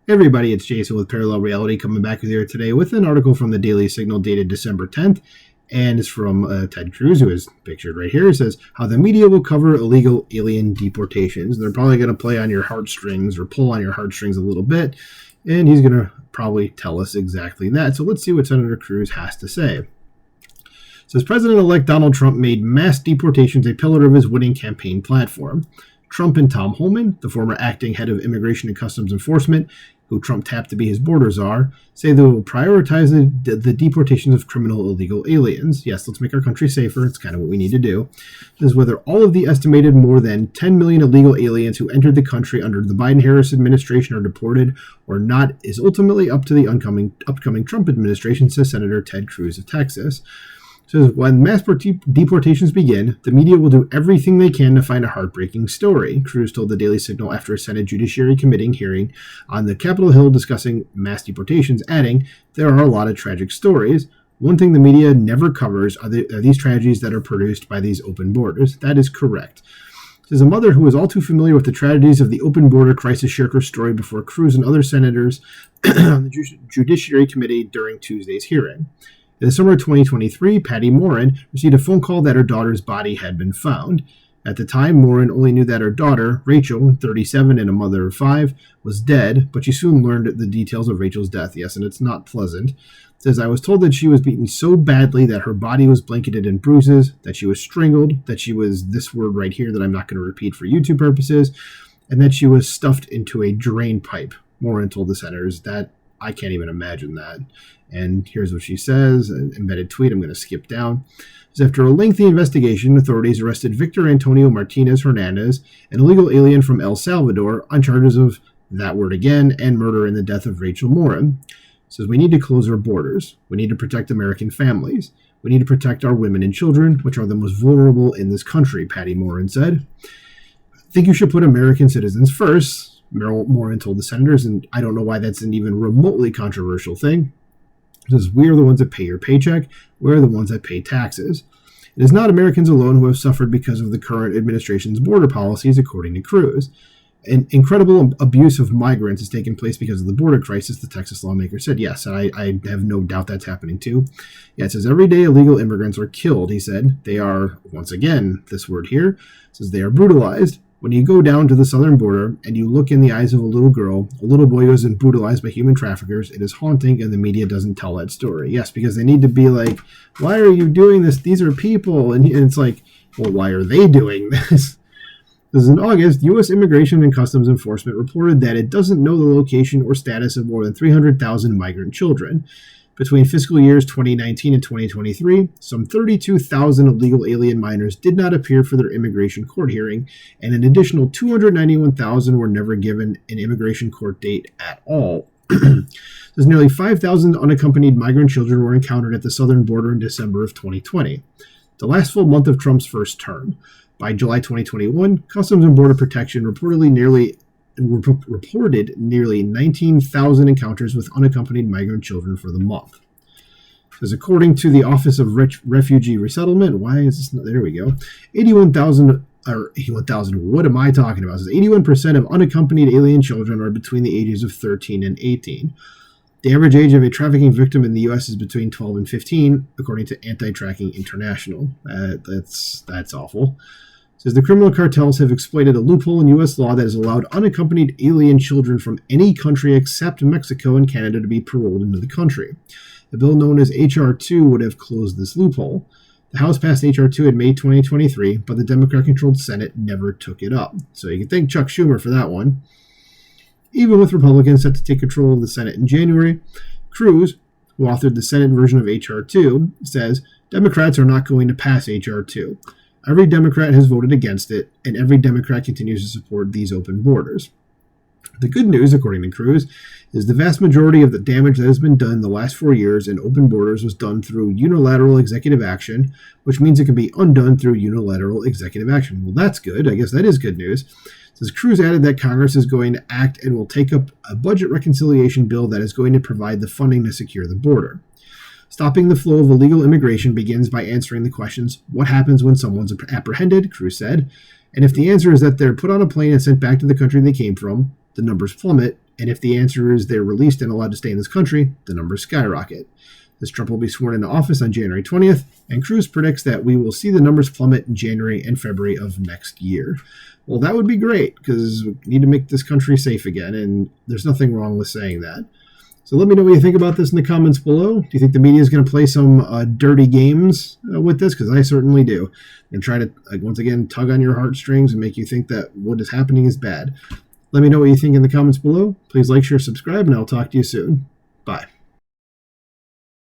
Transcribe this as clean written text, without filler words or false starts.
Hey everybody, it's Jason with Parallel Reality coming back with you today with an article from the Daily Signal dated December 10th, and it's from Ted Cruz, who is pictured right here. It says, how the media will cover illegal alien deportations. They're probably going to play on your heartstrings or pull on your heartstrings a little bit, and he's going to probably tell us exactly that. So let's see what Senator Cruz has to say. It says, President-elect Donald Trump made mass deportations a pillar of his winning campaign platform. Trump and Tom Homan, the former acting head of Immigration and Customs Enforcement, who Trump tapped to be his border czar, say they will prioritize the deportations of criminal illegal aliens. Yes, let's make our country safer. It's kind of what we need to do. This is whether all of the estimated more than 10 million illegal aliens who entered the country under the Biden-Harris administration are deported or not is ultimately up to the upcoming Trump administration, says Senator Ted Cruz of Texas. Says, when mass deportations begin, the media will do everything they can to find a heartbreaking story, Cruz told the Daily Signal after a Senate Judiciary Committee hearing on the Capitol Hill discussing mass deportations, adding, there are a lot of tragic stories. One thing the media never covers are these tragedies that are produced by these open borders. That is correct. Says a mother who was all too familiar with the tragedies of the open border crisis shared her story before Cruz and other senators on the Judiciary Committee during Tuesday's hearing. In the summer of 2023, Patty Morin received a phone call that her daughter's body had been found. At the time, Morin only knew that her daughter, Rachel, 37 and a mother of 5, was dead, but she soon learned the details of Rachel's death. Yes, and it's not pleasant. It says, I was told that she was beaten so badly that her body was blanketed in bruises, that she was strangled, that she was, this word right here that I'm not going to repeat for YouTube purposes, and that she was stuffed into a drain pipe. Morin told the senators that I can't even imagine that. And here's what she says, an embedded tweet I'm going to skip down. After a lengthy investigation, authorities arrested Victor Antonio Martinez Hernandez, an illegal alien from El Salvador, on charges of, that word again, and murder in the death of Rachel Morin. It says, we need to close our borders. We need to protect American families. We need to protect our women and children, which are the most vulnerable in this country, Patty Morin said. I think you should put American citizens first, Morin told the senators, and I don't know why that's an even remotely controversial thing. It says, we are the ones that pay your paycheck. We're the ones that pay taxes. It is not Americans alone who have suffered because of the current administration's border policies, according to Cruz. An incredible abuse of migrants has taken place because of the border crisis, the Texas lawmaker said. Yes, and I have no doubt that's happening too. Yeah, it says, every day illegal immigrants are killed, he said. They are, once again, this word here, says they are brutalized. When you go down to the southern border and you look in the eyes of a little girl, a little boy who has been brutalized by human traffickers, it is haunting, and the media doesn't tell that story. Yes, because they need to be like, why are you doing this? These are people. And it's like, well, why are they doing this? This is in August, U.S. Immigration and Customs Enforcement reported that it doesn't know the location or status of more than 300,000 migrant children. Between fiscal years 2019 and 2023, some 32,000 illegal alien minors did not appear for their immigration court hearing, and an additional 291,000 were never given an immigration court date at all. There's nearly 5,000 unaccompanied migrant children were encountered at the southern border in December of 2020, the last full month of Trump's first term. By July 2021, Customs and Border Protection reported nearly 19,000 encounters with unaccompanied migrant children for the month. As according to the Office of Refugee Resettlement, why is this not, there we go, 81,000, what am I talking about? It says 81% of unaccompanied alien children are between the ages of 13 and 18. The average age of a trafficking victim in the U.S. is between 12 and 15, according to Anti-Tracking International. That's awful. It says the criminal cartels have exploited a loophole in U.S. law that has allowed unaccompanied alien children from any country except Mexico and Canada to be paroled into the country. A bill known as H.R. 2 would have closed this loophole. The House passed H.R. 2 in May 2023, but the Democrat-controlled Senate never took it up. So you can thank Chuck Schumer for that one. Even with Republicans set to take control of the Senate in January, Cruz, who authored the Senate version of H.R. 2, says Democrats are not going to pass H.R. 2. Every Democrat has voted against it, and every Democrat continues to support these open borders. The good news, according to Cruz, is the vast majority of the damage that has been done in the last 4 years in open borders was done through unilateral executive action, which means it can be undone through unilateral executive action. Well, that's good. I guess that is good news. Says Cruz added that Congress is going to act and will take up a budget reconciliation bill that is going to provide the funding to secure the border. Stopping the flow of illegal immigration begins by answering the questions, what happens when someone's apprehended, Cruz said, and if the answer is that they're put on a plane and sent back to the country they came from, the numbers plummet, And if the answer is they're released and allowed to stay in this country, the numbers skyrocket. As Trump will be sworn into office on January 20th, and Cruz predicts that we will see the numbers plummet in January and February of next year. Well, that would be great, because we need to make this country safe again, and there's nothing wrong with saying that. So let me know what you think about this in the comments below. Do you think the media is going to play some dirty games with this? Because I certainly do. And try to, once again, tug on your heartstrings and make you think that what is happening is bad. Let me know what you think in the comments below. Please like, share, subscribe, and I'll talk to you soon. Bye.